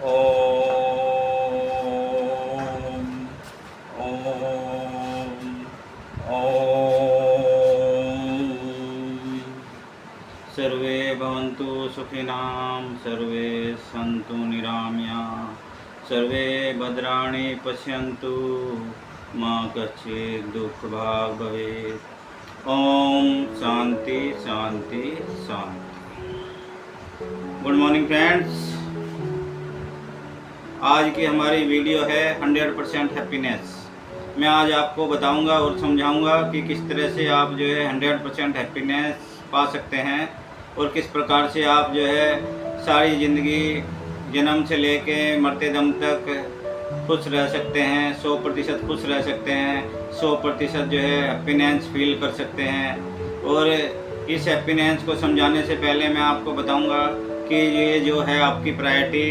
ओम ओम ओम। सर्वे भवन्तु सुखिनां, सर्वे सन्तु निरामया, सर्वे भद्राणि पश्यन्तु, मा कश्चित् दुःखभाग् भवेत्। ओम शांति शांति शांति। गुड मॉर्निंग फ्रेंड्स, आज की हमारी वीडियो है 100% हैप्पीनेस। मैं आज आपको बताऊंगा और समझाऊंगा कि किस तरह से आप जो है 100% हैप्पीनेस पा सकते हैं और किस प्रकार से आप जो है सारी ज़िंदगी जन्म से लेके मरते दम तक खुश रह सकते हैं, 100% खुश रह सकते हैं, 100% जो है हैप्पीनेस फील कर सकते हैं। और इस हैप्पीनेस को समझाने से पहले मैं आपको बताऊंगा कि ये जो है आपकी प्रायोरिटी,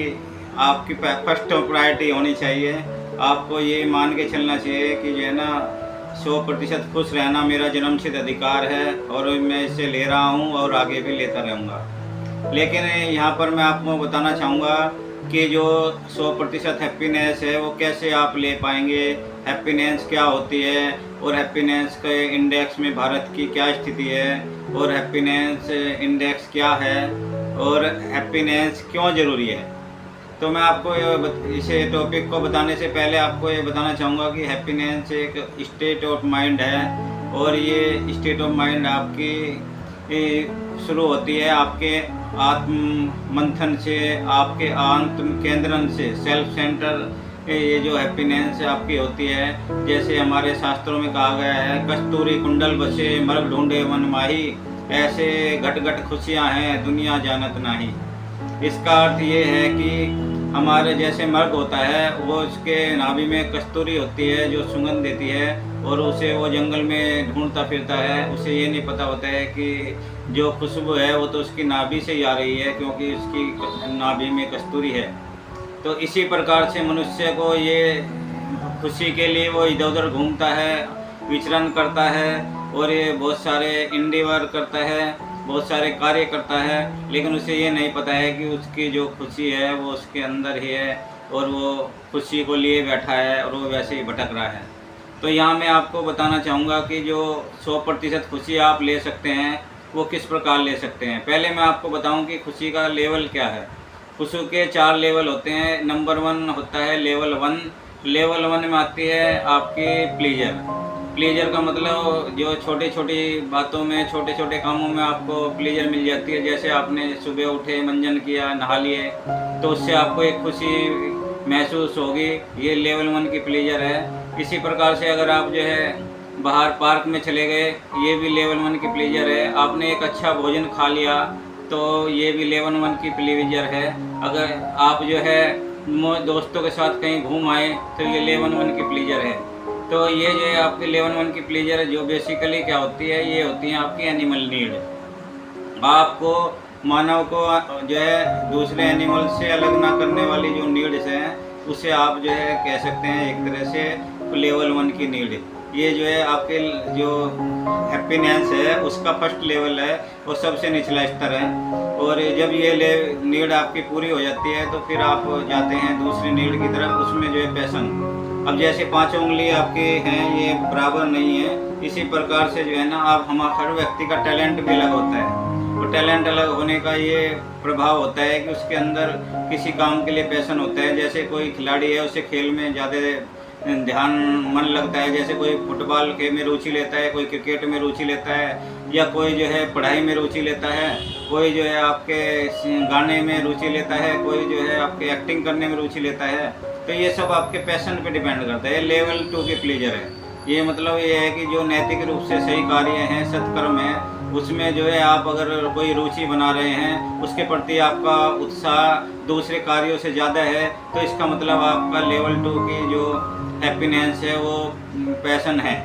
आपकी फर्स्ट प्रायोरिटी होनी चाहिए। आपको ये मान के चलना चाहिए कि जो है ना 100% खुश रहना मेरा जन्मसिद्ध अधिकार है और मैं इसे ले रहा हूँ और आगे भी लेता रहूँगा। लेकिन यहाँ पर मैं आपको बताना चाहूँगा कि जो 100% हैप्पीनेस है वो कैसे आप ले पाएंगे, हैप्पीनेस क्या होती है और हैप्पीनेस के इंडेक्स में भारत की क्या स्थिति है और हैप्पीनेस इंडेक्स क्या है और हैप्पीनेस क्यों ज़रूरी है। तो मैं आपको इसे टॉपिक को बताने से पहले आपको ये बताना चाहूँगा कि हैप्पीनेस एक स्टेट ऑफ माइंड है और ये स्टेट ऑफ माइंड आपकी शुरू होती है आपके आत्म मंथन से, आपके आत्म केंद्रन से, सेल्फ सेंटर। ये जो हैप्पीनेस आपकी होती है, जैसे हमारे शास्त्रों में कहा गया है, कस्तूरी कुंडल बसे मर्ग ढूंढे मन माही, ऐसे घट घट खुशियाँ हैं दुनिया जानत नाही। इसका अर्थ ये है कि हमारे जैसे मर्ग होता है वो उसके नाभि में कस्तूरी होती है जो सुगंध देती है और उसे वो जंगल में ढूंढता फिरता है। उसे ये नहीं पता होता है कि जो खुशबू है वो तो उसकी नाभि से ही आ रही है क्योंकि उसकी नाभि में कस्तूरी है। तो इसी प्रकार से मनुष्य को ये खुशी के लिए वो इधर उधर घूमता है, विचरण करता है और ये बहुत सारे इंडिवर करता है, बहुत सारे कार्य करता है, लेकिन उसे ये नहीं पता है कि उसकी जो खुशी है वो उसके अंदर ही है और वो खुशी को लिए बैठा है और वो वैसे ही भटक रहा है। तो यहाँ मैं आपको बताना चाहूँगा कि जो 100% खुशी आप ले सकते हैं वो किस प्रकार ले सकते हैं। पहले मैं आपको बताऊँ कि खुशी का लेवल क्या है। खुशी के 4 लेवल होते हैं। नंबर 1 होता है लेवल 1। लेवल 1 में आती है आपकी प्लीजर। प्लेजर का मतलब जो छोटी छोटी बातों में, छोटे छोटे कामों में आपको प्लेजर मिल जाती है। जैसे आपने सुबह उठे, मंजन किया, नहा लिए, तो उससे आपको एक खुशी महसूस होगी। ये लेवल 1 की प्लेजर है। इसी प्रकार से अगर आप जो है बाहर पार्क में चले गए, ये भी लेवल 1 की प्लेजर है। आपने एक अच्छा भोजन खा लिया तो ये भी लेवल 1 की प्लेजर है। अगर आप जो है दोस्तों के साथ कहीं घूम आए तो ये लेवल 1 की प्लेजर है। तो ये जो है आपकी लेवल 1 की प्लेजर है, जो बेसिकली क्या होती है, ये होती है आपकी एनिमल नीड। आपको मानव को जो है दूसरे एनिमल से अलग ना करने वाली जो नीड्स हैं उसे आप जो है कह सकते हैं एक तरह से लेवल 1 की नीड। ये जो है आपके जो हैप्पीनेस है उसका फर्स्ट लेवल है और सबसे निचला स्तर है। और जब ये नीड आपकी पूरी हो जाती है तो फिर आप जाते हैं दूसरी नीड की तरफ, उसमें जो है पैशन। अब जैसे 5 उंगली आपके हैं, ये बराबर नहीं है। इसी प्रकार से जो है ना आप हर व्यक्ति का टैलेंट भी अलग होता है। तो टैलेंट अलग होने का ये प्रभाव होता है कि उसके अंदर किसी काम के लिए पैशन होता है। जैसे कोई खिलाड़ी है, उसे खेल में ज़्यादा ध्यान मन लगता है। जैसे कोई फुटबॉल के में रुचि लेता है, कोई क्रिकेट में रुचि लेता है, या कोई जो है पढ़ाई में रुचि लेता है, कोई जो है आपके गाने में रुचि लेता है, कोई जो है आपके एक्टिंग करने में रुचि लेता है। तो ये सब आपके पैशन पे डिपेंड करता है। लेवल 2 की प्लेजर है। ये मतलब ये है कि जो नैतिक रूप से सही कार्य हैं, सत्कर्म है, उसमें जो है आप अगर कोई रुचि बना रहे हैं, उसके प्रति आपका उत्साह दूसरे कार्यों से ज़्यादा है, तो इसका मतलब आपका लेवल 2 की जो हैप्पीनेस है वो पैशन है।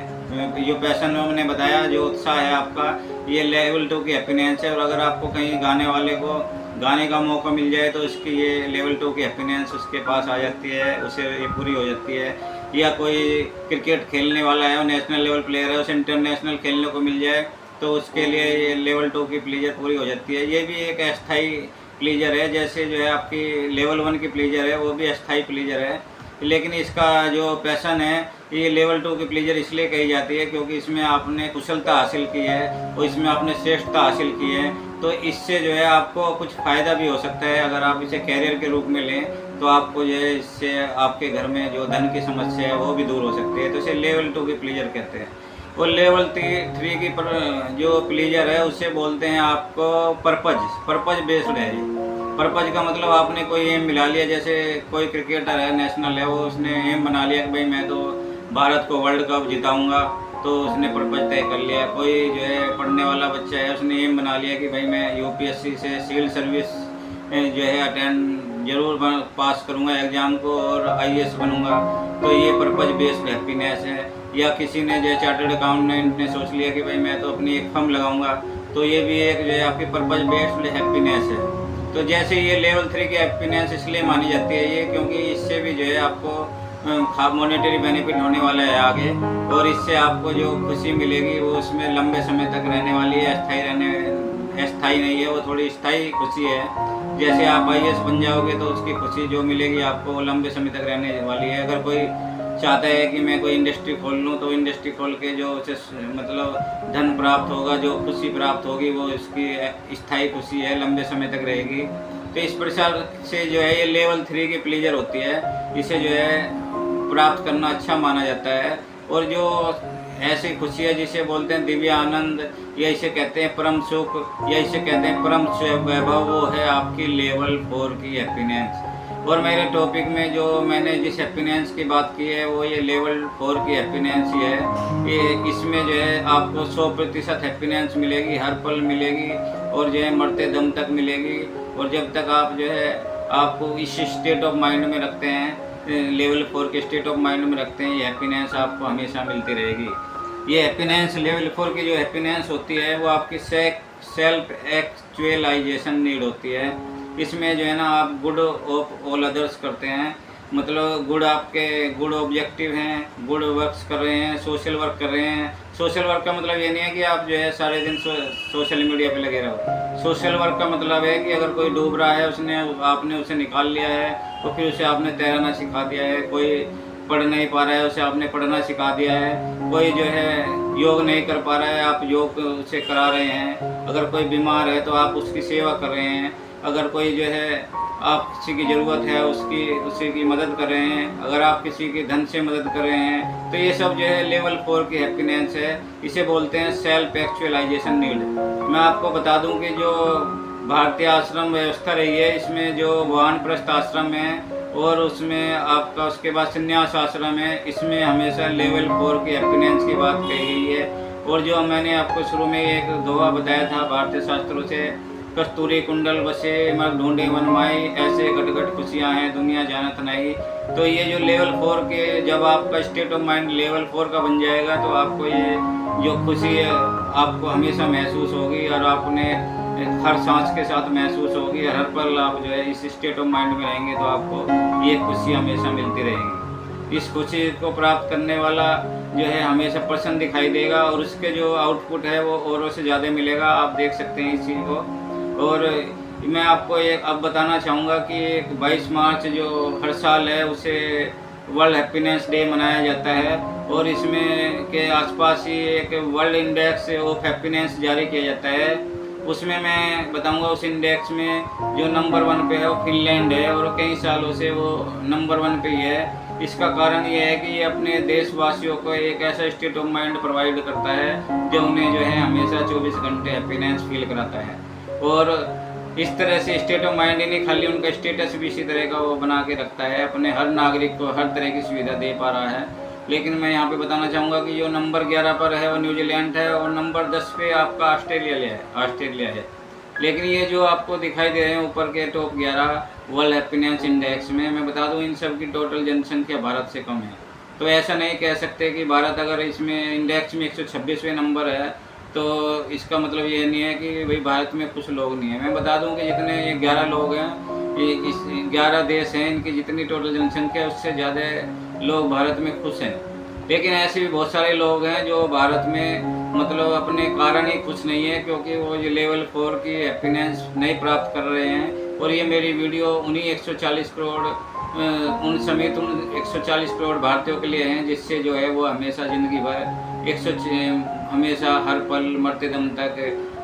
जो पैशन में मैंने बताया, जो उत्साह है आपका, ये लेवल 2 की हैप्पीनेस है। और अगर आपको कहीं गाने वाले को गाने का मौका मिल जाए तो इसकी ये लेवल 2 की हैप्पीनेस उसके पास आ जाती है, उसे ये पूरी हो जाती है। या कोई क्रिकेट खेलने वाला है, नेशनल लेवल प्लेयर है, उसे इंटरनेशनल खेलने को मिल जाए तो उसके लिए ये लेवल 2 की प्लेजर पूरी हो जाती है। ये भी एक अस्थाई प्लीजर है, जैसे जो है आपकी लेवल 1 की प्लीजर है वो भी अस्थाई प्लीजर है, लेकिन इसका जो पैशन है ये लेवल 2 की प्लीजर इसलिए कही जाती है क्योंकि इसमें आपने कुशलता हासिल की है और इसमें आपने श्रेष्ठता हासिल की है। तो इससे जो है आपको कुछ फ़ायदा भी हो सकता है। अगर आप इसे कैरियर के रूप में लें तो आपको जो है इससे आपके घर में जो धन की समस्या है वो भी दूर हो सकती है। तो इसे लेवल 2 की प्लीजर कहते हैं। और लेवल 3 की जो प्लीजर है उसे बोलते हैं आपको पर्पज बेस्ड है। पर्पज का मतलब आपने कोई एम मिला लिया, जैसे कोई क्रिकेटर है नेशनल है, वो उसने एम बना लिया कि भाई मैं तो भारत को वर्ल्ड कप जिताऊंगा, तो उसने पर्पज तय कर लिया। कोई जो है पढ़ने वाला बच्चा है उसने एम बना लिया कि भाई मैं यूपीएससी से सिविल सर्विस जो है अटेंड जरूर पास करूंगा एग्ज़ाम को और आईएएस बनूंगा, तो ये पर्पज बेस्ड हैप्पीनेस है। या किसी ने जो चार्टर्ड अकाउंटेंट ने सोच लिया कि भाई मैं तो अपनी एक फर्म लगाऊंगा, तो ये भी एक जो है आपकी पर्पज बेस्ड हैप्पीनेस है। तो जैसे ये लेवल 3 की हैप्पीनेस इसलिए मानी जाती है ये क्योंकि इससे भी जो है आपको मॉनेटरी बेनिफिट होने वाला है आगे, और इससे आपको जो खुशी मिलेगी वो उसमें लंबे समय तक रहने वाली है, अस्थाई नहीं है, वो थोड़ी स्थायी खुशी है। जैसे आप आईएएस बन जाओगे तो उसकी खुशी जो मिलेगी आपको वो लंबे समय तक रहने वाली है। अगर कोई चाहता है कि मैं कोई इंडस्ट्री खोल लूँ तो इंडस्ट्री खोल के जो उसे मतलब धन प्राप्त होगा, जो खुशी प्राप्त होगी, वो उसकी स्थायी खुशी है, लंबे समय तक रहेगी। तो इस प्रकार से जो है ये लेवल 3 की प्लीजर होती है, इसे जो है प्राप्त करना अच्छा माना जाता है। और जो ऐसी खुशी है जिसे बोलते हैं दिव्य आनंद, या इसे कहते हैं परम सुख, या इसे कहते हैं परम वैभव, वो है आपकी लेवल 4 की हैप्पीनेस। और मेरे टॉपिक में जो मैंने जिस हैप्पीनेस की बात की है वो ये लेवल 4 की हैप्पीनेस ही है। ये इसमें जो है आपको 100% हैप्पीनेस मिलेगी, हर पल मिलेगी, और जो है मरते दम तक मिलेगी। और जब तक आप जो है आपको इस स्टेट ऑफ माइंड में रखते हैं, लेवल 4 के स्टेट ऑफ माइंड में रखते हैं, ये हैप्पीनेस आपको हमेशा मिलती रहेगी। ये हैप्पीनेस लेवल 4 की जो हैप्पीनेस होती है वो आपकी सेल्फ एक्चुअलाइजेशन नीड होती है। इसमें जो है ना आप गुड ऑफ ऑल अदर्स करते हैं, मतलब गुड ऑब्जेक्टिव हैं, गुड वर्क्स कर रहे हैं, सोशल वर्क कर रहे हैं। सोशल वर्क का मतलब ये नहीं है कि आप जो है सारे दिन सोशल मीडिया पे लगे रहो। सोशल वर्क का मतलब है कि अगर कोई डूब रहा है आपने उसे निकाल लिया है, तो फिर उसे आपने तैरना सिखा दिया है। कोई पढ़ नहीं पा रहा है उसे आपने पढ़ना सिखा दिया है। कोई जो है योग नहीं कर पा रहा है, आप योग उसे करा रहे हैं। अगर कोई बीमार है तो आप उसकी सेवा कर रहे हैं। अगर कोई जो है आप किसी की ज़रूरत है उसी की मदद कर रहे हैं। अगर आप किसी की धन से मदद कर रहे हैं, तो ये सब जो है लेवल 4 की हैप्पीनेस है। इसे बोलते हैं सेल्फ एक्चुअलाइजेशन नीड। मैं आपको बता दूं कि जो भारतीय आश्रम व्यवस्था रही है, इसमें जो वानप्रस्थ आश्रम है और उसमें आपका उसके बाद संन्यास आश्रम है, इसमें हमेशा लेवल 4 की हैप्पीनेस की बात कही गई है। और जो मैंने आपको शुरू में एक दोहा बताया था भारतीय शास्त्रों से, कस्तूरी कुंडल बसे मर ढूंढे वनमाई, ऐसे घट घट खुशियाँ हैं दुनिया जानत नहीं। तो ये जो लेवल 4 के जब आपका स्टेट ऑफ माइंड लेवल 4 का बन जाएगा तो आपको ये जो खुशी है आपको हमेशा महसूस होगी, और आपने हर सांस के साथ महसूस होगी। हर पल आप जो है इस स्टेट ऑफ माइंड में रहेंगे तो आपको ये खुशी हमेशा मिलती रहेगी। इस खुशी को प्राप्त करने वाला जो है हमेशा प्रसन्न दिखाई देगा, और उसके जो आउटपुट है वो औरों से ज़्यादा मिलेगा। आप देख सकते हैं इस चीज़ को। और मैं आपको एक अब बताना चाहूँगा कि 22 मार्च जो हर साल है उसे वर्ल्ड हैप्पीनेस डे मनाया जाता है, और इसमें के आसपास ही एक वर्ल्ड इंडेक्स ऑफ हैप्पीनेस जारी किया जाता है। उसमें मैं बताऊंगा उस इंडेक्स में जो नंबर 1 पे है वो फिनलैंड है, और कई सालों से वो नंबर 1 पे ही है। इसका कारण ये है कि ये अपने देशवासियों को एक ऐसा स्टेट ऑफ माइंड प्रोवाइड करता है जो उन्हें जो है हमेशा 24 घंटे हैप्पीनेस फील कराता है। और इस तरह से स्टेट ऑफ माइंड ही नहीं, खाली उनका स्टेटस भी इसी तरह का वो बना के रखता है, अपने हर नागरिक को हर तरह की सुविधा दे पा रहा है। लेकिन मैं यहाँ पे बताना चाहूँगा कि जो नंबर 11 पर है वो न्यूजीलैंड है, और नंबर 10 पे आपका ऑस्ट्रेलिया है। लेकिन ये जो आपको दिखाई दे रहे हैं ऊपर के टॉप 11 वर्ल्ड हैप्पीनेस इंडेक्स में, मैं बता दूँ इन सब की टोटल जनसंख्या भारत से कम है। तो ऐसा नहीं कह सकते कि भारत अगर इसमें इंडेक्स में 126वें नंबर है तो इसका मतलब ये नहीं है कि भाई भारत में कुछ लोग नहीं है। मैं बता दूं कि जितने ये 11 लोग हैं, ये इस 11 देश हैं, इनकी जितनी टोटल जनसंख्या है उससे ज़्यादा लोग भारत में खुश हैं। लेकिन ऐसे भी बहुत सारे लोग हैं जो भारत में मतलब अपने कारण ही खुश नहीं है, क्योंकि वो ये लेवल 4 की हैप्पीनेस नहीं प्राप्त कर रहे हैं। और ये मेरी वीडियो उन्हीं 140 करोड़ उन समेत उन 140 करोड़ भारतीयों के लिए हैं, जिससे जो है वो हमेशा ज़िंदगी भर हमेशा हर पल मरते दम तक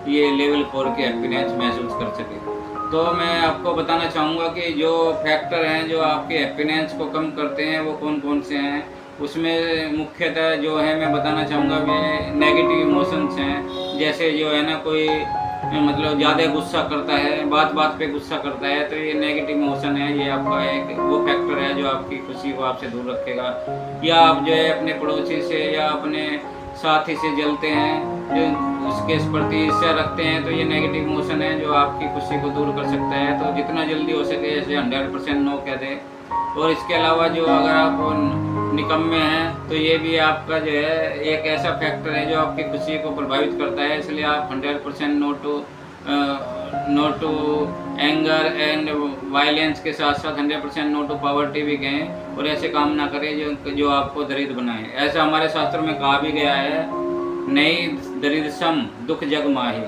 ये लेवल 4 की हैप्पीनेस महसूस कर सके। तो मैं आपको बताना चाहूँगा कि जो फैक्टर हैं जो आपके हैप्पीनेस को कम करते हैं वो कौन कौन से हैं। उसमें मुख्यतः जो है मैं बताना चाहूँगा कि नेगेटिव इमोशंस हैं। जैसे जो है ना कोई मतलब ज़्यादा गुस्सा करता है, बात बात पे गुस्सा करता है, तो ये नेगेटिव इमोशन है। ये आपका एक वो फैक्टर है जो आपकी खुशी को आपसे दूर रखेगा। या आप जो है अपने पड़ोसी से या अपने साथी से जलते हैं, उसके प्रति ईर्ष्या रखते हैं, तो ये नेगेटिव इमोशन है जो आपकी खुशी को दूर कर सकता है। तो जितना जल्दी हो सके ऐसे 100% नो कह दें। और इसके अलावा जो अगर आप निकम्मे हैं तो ये भी आपका जो है एक ऐसा फैक्टर है जो आपकी खुशी को प्रभावित करता है। इसलिए आप 100% no to anger and violence के साथ साथ 100% नो टू पॉवर्टी भी कहें, और ऐसे काम ना करें जो आपको दरिद्र बनाए। ऐसा हमारे शास्त्रों में कहा भी गया है, नहीं दरिद्र सम दुख जग माही,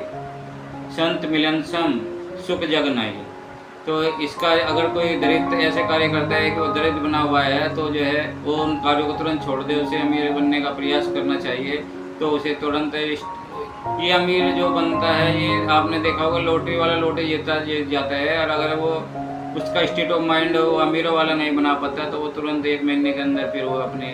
संत मिलन सम सुख जग नाही। तो इसका अगर कोई दरिद्र ऐसे कार्य करता है कि वो दरिद्र बना हुआ है, तो जो है वो उन कार्यों को तुरंत छोड़ दे, उसे अमीर बनने का प्रयास करना चाहिए। तो उसे तुरंत ये अमीर जो बनता है, ये आपने देखा होगा लॉटरी वाला लॉटरी जीत जाता है, और अगर वो उसका स्टेट ऑफ माइंड वो अमीरों वाला नहीं बना पाता तो वो तुरंत 1 महीने के अंदर फिर वो अपने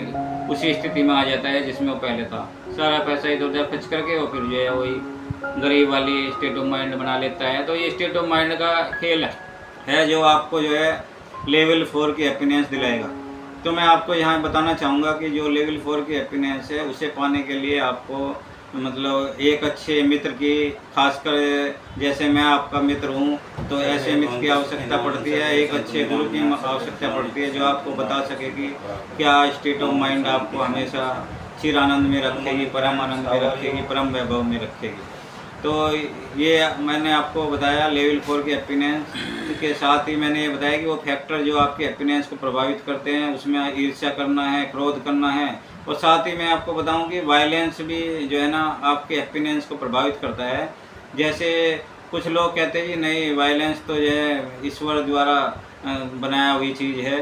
उसी स्थिति में आ जाता है जिसमें वो पहले था। सारा पैसा इधर उधर खर्च करके वो फिर जो है वही गरीब वाली स्टेट ऑफ माइंड बना लेता है। तो ये स्टेट ऑफ माइंड का खेल है जो आपको जो है लेवल 4 की हैप्पीनेस दिलाएगा। तो मैं आपको यहाँ बताना चाहूँगा कि जो लेवल 4 की हैप्पीनेस है उसे पाने के लिए आपको मतलब एक अच्छे मित्र की, खासकर जैसे मैं आपका मित्र हूँ, तो ऐसे मित्र की आवश्यकता पड़ती है। एक अच्छे गुरु की आवश्यकता पड़ती है जो आपको बता सके कि क्या स्टेट ऑफ माइंड आपको हमेशा चिर आनंद में रखेगी, परम आनंद में रखेगी, परम वैभव में रखेगी। तो ये मैंने आपको बताया लेवल 4 की हैप्पीनेस के साथ ही मैंने ये बताया कि वो फैक्टर जो आपकी हैप्पीनेस को प्रभावित करते हैं उसमें ईर्ष्या करना है, क्रोध करना है, और साथ ही मैं आपको बताऊं कि वायलेंस भी जो है ना आपके हैप्पीनेस को प्रभावित करता है। जैसे कुछ लोग कहते हैं कि नहीं वायलेंस तो जो है ईश्वर द्वारा बनाया हुई चीज़ है,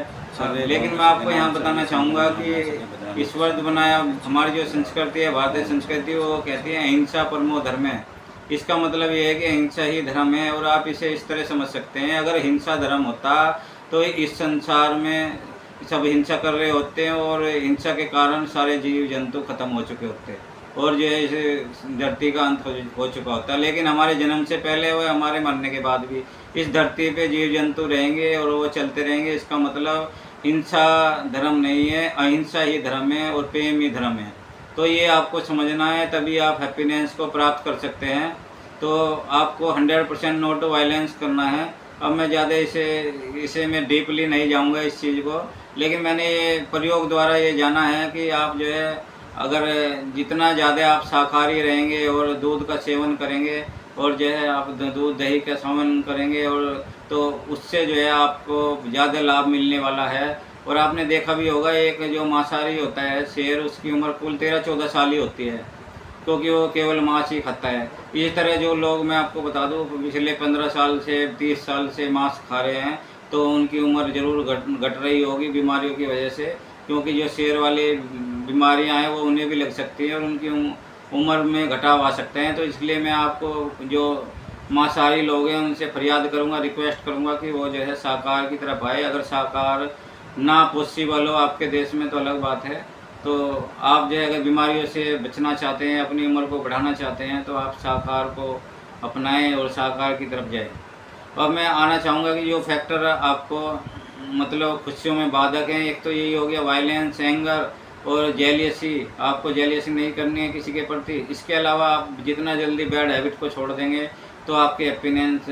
लेकिन मैं आपको यहाँ बताना चाहूँगा कि ईश्वर बनाया हमारी जो संस्कृति है, भारतीय संस्कृति, वो कहती है अहिंसा परमो धर्म है। इसका मतलब ये है कि हिंसा ही धर्म है। और आप इसे इस तरह समझ सकते हैं, अगर हिंसा धर्म होता तो इस संसार में सब हिंसा कर रहे होते हैं और हिंसा के कारण सारे जीव जंतु खत्म हो चुके होते और जो है इस धरती का अंत हो चुका होता। लेकिन हमारे जन्म से पहले व हमारे मरने के बाद भी इस धरती पे जीव जंतु रहेंगे और वो चलते रहेंगे। इसका मतलब हिंसा धर्म नहीं है, अहिंसा ही धर्म है और प्रेम ही धर्म है। तो ये आपको समझना है, तभी आप हैप्पीनेस को प्राप्त कर सकते हैं। तो आपको 100% नो टू वायलेंस करना है। अब मैं ज़्यादा इसे मैं डीपली नहीं जाऊंगा इस चीज़ को, लेकिन मैंने प्रयोग द्वारा ये जाना है कि आप जो है अगर जितना ज़्यादा आप शाकाहारी रहेंगे और दूध का सेवन करेंगे और जो है आप दूध दही का सेवन करेंगे और तो उससे जो है आपको ज़्यादा लाभ मिलने वाला है। और आपने देखा भी होगा एक जो मांसाहारी होता है शेर, उसकी उम्र कुल 13-14 साल ही होती है, क्योंकि वो केवल मांस ही खाता है। इस तरह जो लोग मैं आपको बता दूं पिछले 15 साल से 30 साल से मांस खा रहे हैं तो उनकी उम्र ज़रूर घट रही होगी बीमारियों की वजह से, क्योंकि जो शेर वाली बीमारियां हैं वो उन्हें भी लग सकती हैं और उनकी उम्र में घटाव आ सकते हैं। तो इसलिए मैं आपको जो मांसाहारी लोग हैं उनसे फरियाद करूंगा, रिक्वेस्ट करूंगा कि वो जो है शाकाहार की तरफ आए। अगर शाकाहार ना पॉसिबल हो आपके देश में तो अलग बात है। तो आप जो है अगर बीमारियों से बचना चाहते हैं, अपनी उम्र को बढ़ाना चाहते हैं, तो आप शाकाहार को अपनाएं और शाकाहार की तरफ जाएं। अब मैं आना चाहूँगा कि जो फैक्टर आपको मतलब खुशियों में बाधक हैं, एक तो यही हो गया वायलेंस, एंगर और जेलियसी। आपको जेलियसी नहीं करनी है किसी के प्रति। इसके अलावा आप जितना जल्दी बैड हैबिट को छोड़ देंगे तो आपके हैप्पीनेस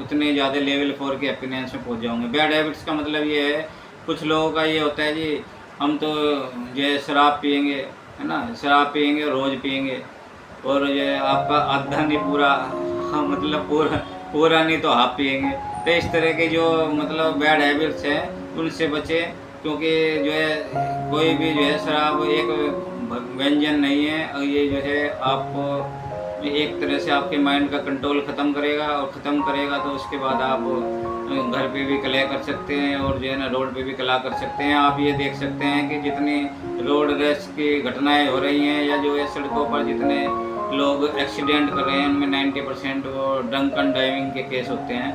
उतने ज़्यादा लेवल 4 के हैप्पीनेस में पहुँच जाओगे। बैड हैबिट्स का मतलब ये है, कुछ लोगों का ये होता है जी हम तो जो है शराब पियेंगे, है ना, शराब पियेंगे, रोज़ पियेंगे, और जो है आपका आधा नहीं पूरा, हाँ मतलब पूरा नहीं तो हाफ पियेंगे। तो इस तरह के जो मतलब बैड हैबिट्स हैं उनसे बचें, क्योंकि जो है कोई भी जो है शराब एक व्यंजन नहीं है और ये जो है आपको एक तरह से आपके माइंड का कंट्रोल ख़त्म करेगा, और ख़त्म करेगा तो उसके बाद आप घर पे भी कला कर सकते हैं और जो है ना रोड पे भी कला कर सकते हैं। आप ये देख सकते हैं कि जितनी रोड रेस की घटनाएं हो रही हैं या जो है सड़कों पर जितने लोग एक्सीडेंट कर रहे हैं उनमें 90% वो ड्रंक एंड ड्राइविंग के केस होते हैं।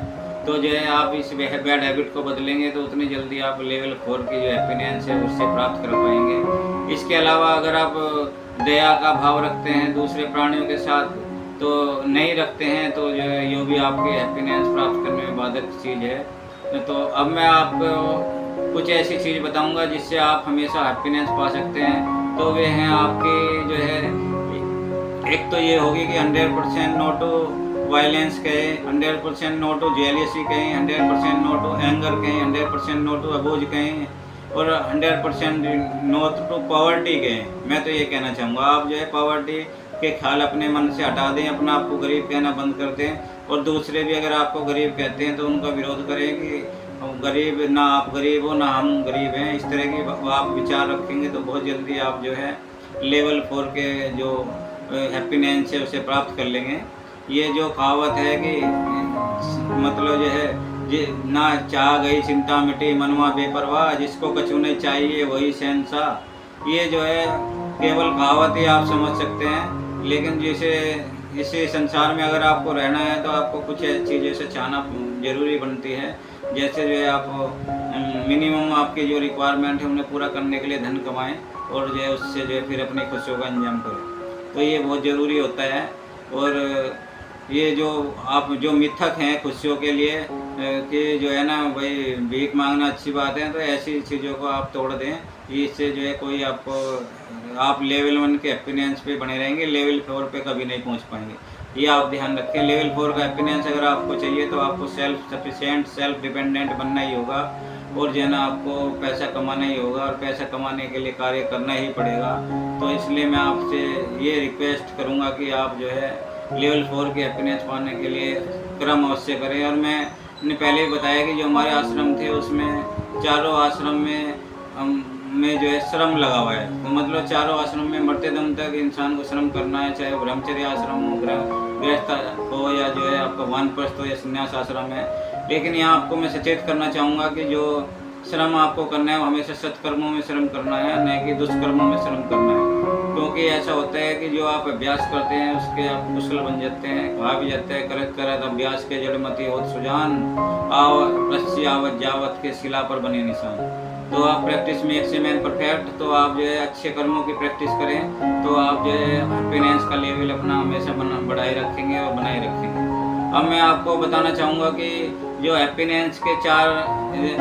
तो जो है आप इस बैड हैबिट को बदलेंगे तो उतनी जल्दी आप लेवल 4 की जो हैप्पीनेस है उससे प्राप्त कर पाएंगे। इसके अलावा अगर आप दया का भाव रखते हैं दूसरे प्राणियों के साथ तो नहीं रखते हैं तो जो है ये भी आपके हैप्पीनेस प्राप्त करने में बाधक चीज़ है। तो अब मैं आपको कुछ ऐसी चीज़ बताऊंगा जिससे आप हमेशा हैप्पीनेस पा सकते हैं। तो वे हैं आपकी जो है, एक तो ये होगी कि 100% नो टू वायलेंस कहें, 100% नो टू जेलियसी कहें, 100% नो टू एंगर कहें, 100% नो टू अबूज कहें और 100% नो टू पॉवर्टी कहें। मैं तो ये कहना चाहूँगा आप जो है पॉवर्टी के ख्याल अपने मन से हटा दें, अपना आपको गरीब कहना बंद कर दें और दूसरे भी अगर आपको गरीब कहते हैं तो उनका विरोध करें कि गरीब ना आप गरीब हो ना हम गरीब हैं। इस तरह की आप विचार रखेंगे तो बहुत जल्दी आप जो है लेवल 4 के जो हैप्पीनेस है उसे प्राप्त कर लेंगे। ये जो कहावत है कि मतलब जो है ना चाह गई चिंता मिटी मनवा बेपरवाह, जिसको कछु नहीं चाहिए वही शहंशाह, ये जो है केवल कहावत ही आप समझ सकते हैं। लेकिन जैसे इसी संसार में अगर आपको रहना है तो आपको कुछ चीज़ें से चाहना जरूरी बनती है। जैसे जो है आप मिनिमम आपके जो रिक्वायरमेंट है उन्हें पूरा करने के लिए धन कमाएं और जो है उससे जो है फिर अपनी खुशियों का अंजाम करें, तो ये बहुत ज़रूरी होता है। और ये जो आप जो मिथक हैं खुशियों के लिए कि जो है ना भाई भीख मांगना अच्छी बात है, तो ऐसी चीज़ों को आप तोड़ दें। इससे जो है कोई आपको आप लेवल 1 के हैप्पीनेस पे बने रहेंगे, लेवल 4 पे कभी नहीं पहुंच पाएंगे। ये आप ध्यान रखें। लेवल 4 का हैप्पीनेस अगर आपको चाहिए तो आपको सेल्फ सफिशिएंट सेल्फ डिपेंडेंट बनना ही होगा और जो है ना आपको पैसा कमाना ही होगा और पैसा कमाने के लिए कार्य करना ही पड़ेगा। तो इसलिए मैं आपसे ये रिक्वेस्ट करूँगा कि आप जो है लेवल 4 की हैप्पीनेस पाने के लिए क्रम अवश्य करें। और मैंने पहले ही बताया कि जो हमारे आश्रम थे उसमें चारों आश्रम में जो है श्रम लगा हुआ है। तो मतलब चारों आश्रम में मरते दम तक इंसान को श्रम करना है, चाहे वो ब्रह्मचर्य आश्रम हो, गृहस्थ हो या जो है आपका वानप्रस्थ हो या संन्यास आश्रम है। लेकिन यहाँ आपको मैं सचेत करना चाहूँगा कि जो श्रम आपको करना है वो हमेशा सत्कर्मों में श्रम करना है, न कि दुष्कर्मों में श्रम करना है। क्योंकि ऐसा होता है कि जो आप अभ्यास करते हैं उसके आप कुशल बन जाते हैं। कहा भी जाता है करत करत अभ्यास के जड़मती होत सुजान, आवत जावत के शिला पर बने निशान। तो आप प्रैक्टिस में एक से मैन परफेक्ट, तो आप जो है अच्छे कर्मों की प्रैक्टिस करें तो आप जो है हैप्पीनेस का लेवल अपना हमेशा बढ़ाए रखेंगे और बनाए रखेंगे। अब मैं आपको बताना चाहूँगा कि जो हैप्पीनेस के 4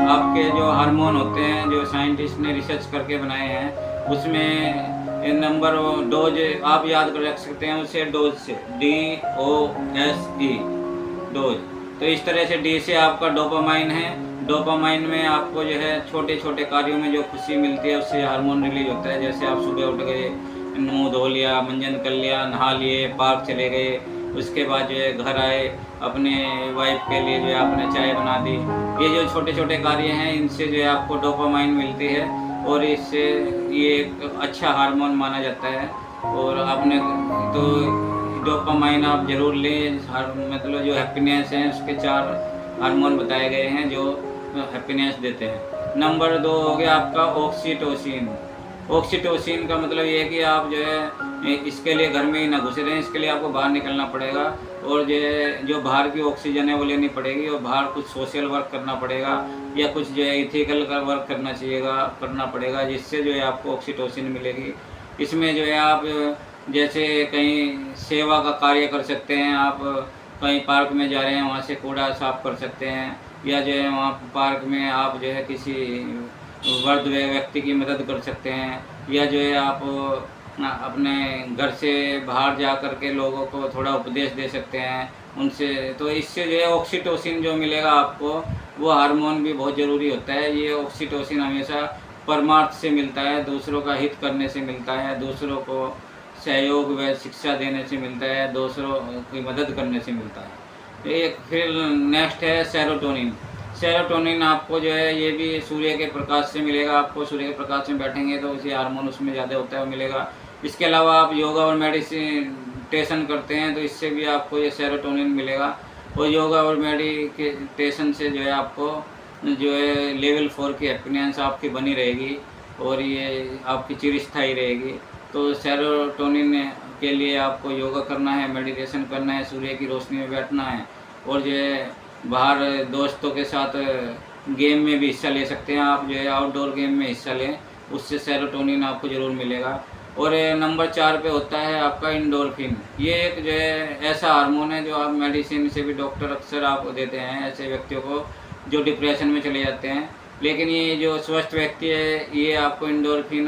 आपके जो हार्मोन होते हैं जो साइंटिस्ट ने रिसर्च करके बनाए हैं, उसमें नंबर डोज आप याद कर रख सकते हैं उसे डोज से DOSE डोज। तो इस तरह से डी से आपका डोपामाइन है। डोपामाइन में आपको जो है छोटे छोटे कार्यों में जो खुशी मिलती है उससे हार्मोन रिलीज होता है। जैसे आप सुबह उठ गए, मुँह धो लिया, मंजन कर लिया, नहा लिए, पार्क चले गए, उसके बाद जो है घर आए, अपने वाइफ के लिए जो है आपने चाय बना दी। ये जो छोटे छोटे कार्य हैं इनसे जो है आपको डोपामाइन मिलती है और इससे ये एक अच्छा हार्मोन माना जाता है। और आपने तो डोपामाइन आप ज़रूर लें। मतलब जो हैप्पीनेस है उसके 4 हार्मोन बताए गए हैं जो हैप्पीनेस देते हैं। नंबर 2 हो गया आपका ऑक्सीटोसिन। ऑक्सीटोसिन का मतलब ये है कि आप जो है इसके लिए घर में ही ना घुसे रहें, इसके लिए आपको बाहर निकलना पड़ेगा और जो बाहर की ऑक्सीजन है वो लेनी पड़ेगी और बाहर कुछ सोशल वर्क करना पड़ेगा या कुछ जो है इथिकल का वर्क करना पड़ेगा, जिससे जो है आपको ऑक्सीटोसिन मिलेगी। इसमें जो है आप जैसे कहीं सेवा का कार्य कर सकते हैं, आप कहीं पार्क में जा रहे हैं वहाँ से कूड़ा साफ कर सकते हैं, या जो है वहाँ पार्क में आप जो है किसी वृद्ध व्यक्ति की मदद कर सकते हैं, या जो है आप अपने घर से बाहर जा कर के लोगों को थोड़ा उपदेश दे सकते हैं उनसे। तो इससे जो है ऑक्सीटोसिन जो मिलेगा आपको वो हार्मोन भी बहुत ज़रूरी होता है। ये ऑक्सीटोसिन हमेशा परमार्थ से मिलता है, दूसरों का हित करने से मिलता है, दूसरों को सहयोग व शिक्षा देने से मिलता है, दूसरों की मदद करने से मिलता है। एक फिर नेक्स्ट है सेरोटोनिन। सेरोटोनिन आपको जो है ये भी सूर्य के प्रकाश से मिलेगा। आपको सूर्य के प्रकाश में बैठेंगे तो उसी हार्मोन उसमें ज़्यादा होता है वो मिलेगा। इसके अलावा आप योगा और मेडिटेशन करते हैं तो इससे भी आपको ये सेरोटोनिन मिलेगा। और योगा और मेडिटेशन से जो है आपको जो है लेवल 4 की हैप्पीनेस आपकी बनी रहेगी और ये आपकी चिरस्थायी रहेगी। तो सेरोटोनिन के लिए आपको योगा करना है, मेडिटेशन करना है, सूर्य की रोशनी में बैठना है और जो है बाहर दोस्तों के साथ गेम में भी हिस्सा ले सकते हैं आप, जो है आउटडोर गेम में हिस्सा लें, उससे सेरोटोनिन आपको ज़रूर मिलेगा। और नंबर 4 पे होता है आपका इंडोर्फिन। ये एक जो है ऐसा हार्मोन है जो आप मेडिसिन से भी डॉक्टर अक्सर आपको देते हैं ऐसे व्यक्तियों को जो डिप्रेशन में चले जाते हैं। लेकिन ये जो स्वस्थ व्यक्ति है ये आपको इंडोर्फिन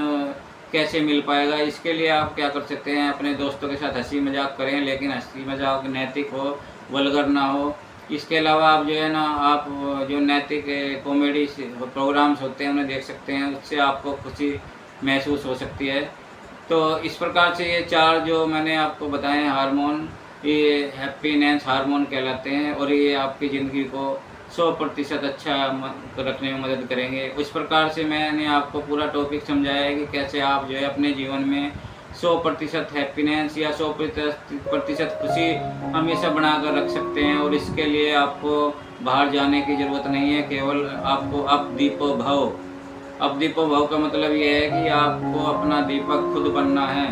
कैसे मिल पाएगा, इसके लिए आप क्या कर सकते हैं, अपने दोस्तों के साथ हंसी मजाक करें, लेकिन हंसी मजाक नैतिक हो, वल्गर ना हो। इसके अलावा आप जो है ना, आप जो नैतिक कॉमेडी प्रोग्राम्स होते हैं उन्हें देख सकते हैं, उससे आपको खुशी महसूस हो सकती है। तो इस प्रकार से ये 4 जो मैंने आपको बताए हैं हार्मोन, ये हैप्पीनेस हार्मोन कहलाते हैं और ये आपकी ज़िंदगी को 100% अच्छा रखने में मदद करेंगे। इस प्रकार से मैंने आपको पूरा टॉपिक समझाया है कि कैसे आप जो है अपने जीवन में 100% हैप्पीनेस या 100% खुशी हमेशा बनाकर रख सकते हैं। और इसके लिए आपको बाहर जाने की ज़रूरत नहीं है, केवल आपको अब दीपो भव। अब दीपो भव का मतलब ये है कि आपको अपना दीपक खुद बनना है।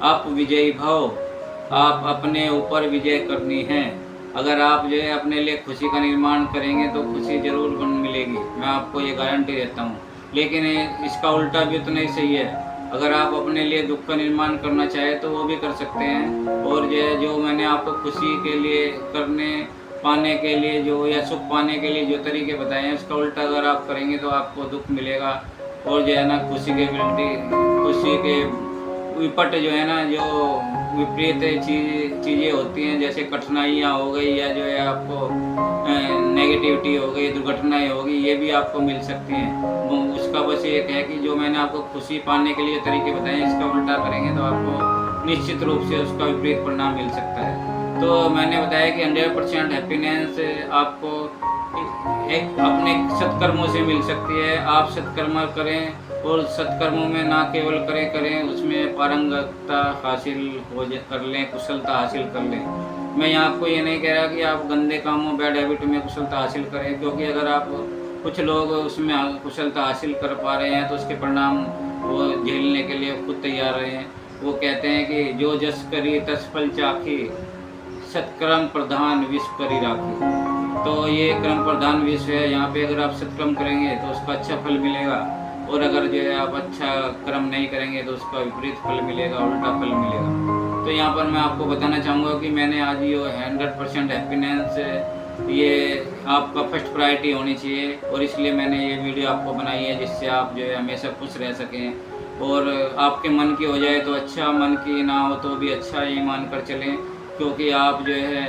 आप विजयी भव, आप अपने ऊपर विजय करनी है। अगर आप जो है अपने लिए खुशी का निर्माण करेंगे तो खुशी ज़रूर मिलेगी, मैं आपको ये गारंटी देता हूँ। लेकिन इसका उल्टा भी उतना ही सही है, अगर आप अपने लिए दुख का निर्माण करना चाहें तो वो भी कर सकते हैं। और जो मैंने आपको खुशी के लिए पाने के लिए जो या सुख पाने के लिए जो तरीके बताए हैं, उसका उल्टा अगर आप करेंगे तो आपको दुख मिलेगा। और जो है ना खुशी के विपट जो है ना, जो विपरीत चीज़ें होती हैं, जैसे कठिनाइयाँ हो गई या जो है आपको नेगेटिविटी हो गई, दुर्घटनाएं हो गई, ये भी आपको मिल सकती हैं। उसका बस एक है कि जो मैंने आपको खुशी पाने के लिए तरीके बताए हैं, इसका उल्टा करेंगे तो आपको निश्चित रूप से उसका विपरीत परिणाम मिल सकता है। तो मैंने बताया कि 100% हैप्पीनेस आपको एक अपने सत्कर्मों से मिल सकती है। आप सत्कर्म करें और सत्कर्मों में ना केवल करें उसमें पारंगतता हासिल कर लें, कुशलता हासिल कर लें। मैं यहाँ आपको ये नहीं कह रहा कि आप गंदे कामों, बैड हैबिट में कुशलता हासिल करें, क्योंकि अगर आप कुछ लोग उसमें कुशलता हासिल कर पा रहे हैं तो उसके परिणाम वो झेलने के लिए खुद तैयार रहे हैं। वो कहते हैं कि जो जस करी तस फल चाखी, सत्कर्म प्रधान विश्व करी राखी। तो ये क्रम प्रधान विश्व है, यहाँ पे अगर आप सत्कर्म करेंगे तो उसका अच्छा फल मिलेगा, और अगर जो है आप अच्छा कर्म नहीं करेंगे तो उसका विपरीत फल मिलेगा, उल्टा फल मिलेगा। तो यहाँ पर मैं आपको बताना चाहूँगा कि मैंने आज ये 100% हैप्पीनेस ये आपका फर्स्ट प्रायोरिटी होनी चाहिए, और इसलिए मैंने ये वीडियो आपको बनाई है, जिससे आप जो है हमेशा खुश रह सकें। और आपके मन की हो जाए तो अच्छा, मन की ना हो तो भी अच्छा, ये मान कर चलें, क्योंकि आप जो है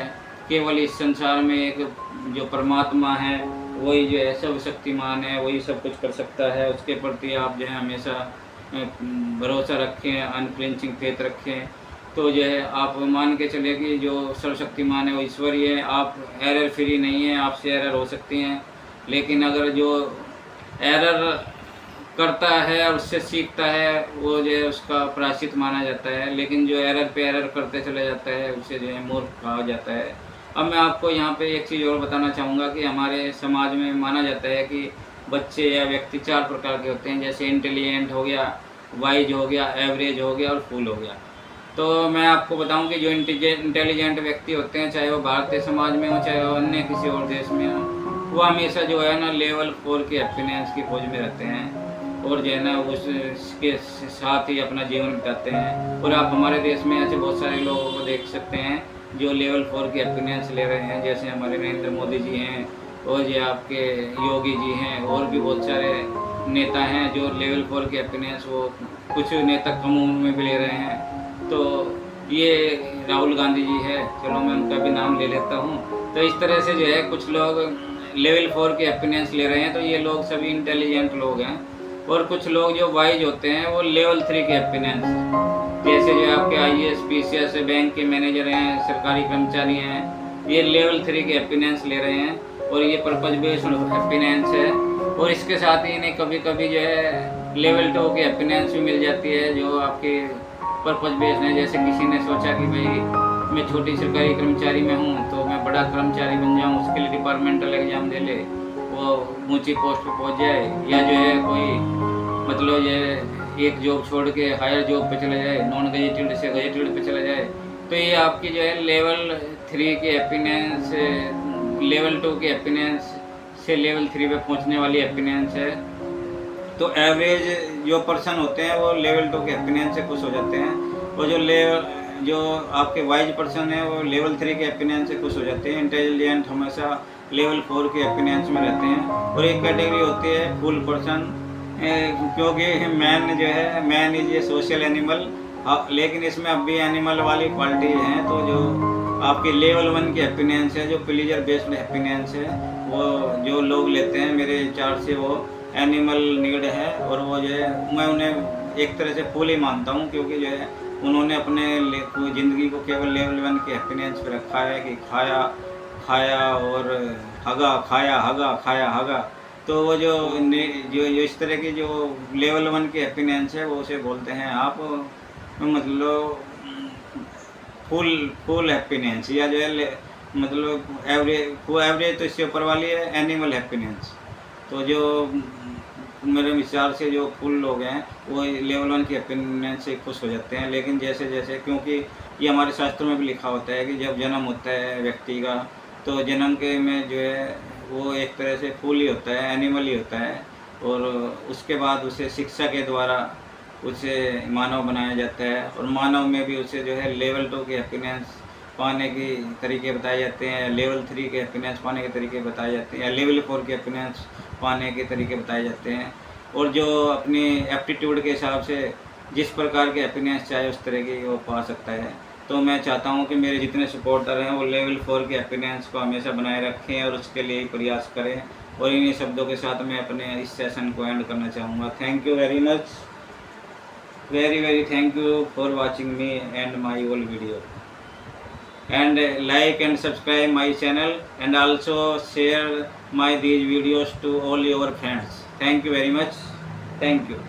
केवल इस संसार में एक जो परमात्मा है वही जो है सब शक्तिमान है, वही सब कुछ कर सकता है। उसके प्रति आप जो है हमेशा भरोसा रखें, अनफ्लिंचिंग फेथ रखें। तो जो है आप मान के चले कि जो सर्वशक्तिमान है वो ईश्वर ही है। आप एरर फ्री नहीं है, आपसे एरर हो सकती हैं, लेकिन अगर जो एरर करता है और उससे सीखता है वो जो है उसका प्रायश्चित माना जाता है, लेकिन जो एरर पे एरर करते चले जाता है उसे जो है मूर्ख कहा जाता है। अब मैं आपको यहाँ पे एक चीज़ और बताना चाहूँगा कि हमारे समाज में माना जाता है कि बच्चे या व्यक्ति 4 प्रकार के होते हैं, जैसे इंटेलिजेंट हो गया, वाइज हो गया, एवरेज हो गया और फूल हो गया। तो मैं आपको बताऊं कि जो इंटेलिजेंट व्यक्ति होते हैं, चाहे वो भारतीय समाज में हो चाहे वो अन्य किसी और देश में हो, वो हमेशा जो है ना लेवल 4 की हैप्पीनेस की खोज में रहते हैं और जो है ना उसके साथ ही अपना जीवन बिताते हैं। और आप हमारे देश में ऐसे बहुत सारे लोगों को देख सकते हैं जो लेवल 4 की हैप्पीनेस ले रहे हैं, जैसे हमारे नरेंद्र मोदी जी हैं और ये आपके योगी जी हैं, और भी बहुत सारे नेता हैं जो लेवल 4 की हैप्पीनेस वो कुछ नेता कम उम्र में भी ले रहे हैं। तो ये राहुल गांधी जी है, चलो मैं उनका भी नाम ले लेता हूँ। तो इस तरह से जो है कुछ लोग लेवल 4 की हैप्पीनेस ले रहे हैं, तो ये लोग सभी इंटेलिजेंट लोग हैं। और कुछ लोग जो वाइज होते हैं वो लेवल 3 की हैप्पीनेस, जैसे जो आपके IAS PCS बैंक के मैनेजर हैं, सरकारी कर्मचारी हैं, ये लेवल 3 की हैप्पीनेस ले रहे हैं और ये पर्पज बेस्ड हैप्पीनेस है। और इसके साथ ही इन्हें कभी कभी जो है लेवल 2 की हैप्पीनेस भी मिल जाती है, जो आपकी पर्पज बेस्ड है। जैसे किसी ने सोचा कि भाई मैं छोटी सरकारी कर्मचारी में हूँ तो मैं बड़ा कर्मचारी बन जाऊँ, उसके लिए डिपार्टमेंटल एग्जाम दे ले, वो ऊंची पोस्ट पर पहुँच जाए, या जो है कोई मतलब ये एक जॉब छोड़ के हायर जॉब पे चला जाए, नॉन गजेटेड से गजेटेड पे चला जाए। तो ये आपकी जो है लेवल 3 की हैप्पीनेस, लेवल 2 की हैप्पीनेस से लेवल 3 पे पहुंचने वाली हैप्पीनेस है। तो एवरेज जो पर्सन होते हैं वो लेवल 2 के हैप्पीनेस से खुश हो जाते हैं, और जो आपके वाइज पर्सन है वो लेवल 3 के हैप्पीनेस से खुश हो जाते हैं। इंटेलिजेंट हमेशा लेवल 4 के हैप्पीनेस में रहते हैं। और एक कैटेगरी होती है फुल पर्सन, क्योंकि मैन जो है, man is a social animal, लेकिन इसमें अब भी एनिमल वाली क्वालिटी है। तो जो आपकी लेवल 1 की हैप्पीनेस है, जो प्लीजर बेस्ड हैप्पीनेस है, वो जो लोग लेते हैं मेरे विचार से वो एनिमल नीड है। और वो जो है मैं उन्हें एक तरह से फुल ही मानता हूँ, क्योंकि जो है उन्होंने अपने ज़िंदगी को केवल लेवल 1 के हैप्पीनेस पे रखा है कि खाया खाया और हगा, खाया हगा, खाया हगा। तो वो जो इस तरह की जो लेवल 1 की हैप्पीनेस है वो उसे बोलते हैं आप मतलब फुल हैप्पीनेस, या जो है मतलब एवरेज तो इससे ऊपर वाली है एनिमल हैप्पीनेस। तो जो मेरे विचार से जो फुल लोग हैं वो लेवल 1 की हैप्पीनेस से खुश हो जाते हैं। लेकिन जैसे जैसे, क्योंकि ये हमारे शास्त्रों में भी लिखा होता है कि जब जन्म होता है व्यक्ति का, तो जन्म के में जो है वो एक तरह से फुल ही होता है, एनिमल ही होता है। और उसके बाद उसे शिक्षा के द्वारा उसे मानव बनाया जाता है, और मानव में भी उसे जो है लेवल 2 की हैप्पीनेस पाने के तरीके बताए जाते हैं, लेवल 3 के हैप्पीनेस पाने के तरीके बताए जाते हैं, या लेवल 4 के हैप्पीनेस पाने के तरीके बताए जाते हैं। और जो अपनी एप्टीट्यूड के हिसाब से जिस प्रकार के हैप्पीनेस चाहे उस तरह की वो पा सकता है। तो मैं चाहता हूँ कि मेरे जितने सपोर्टर हैं वो लेवल 4 के हैप्पीनेस को हमेशा बनाए रखें और उसके लिए प्रयास करें। और इन्हीं शब्दों के साथ मैं अपने इस सेशन को एंड करना चाहूँगा। Thank you very much, very thank you for watching me and my whole video, and like and subscribe my channel, and also share these videos to all your friends. Thank you very much. Thank you.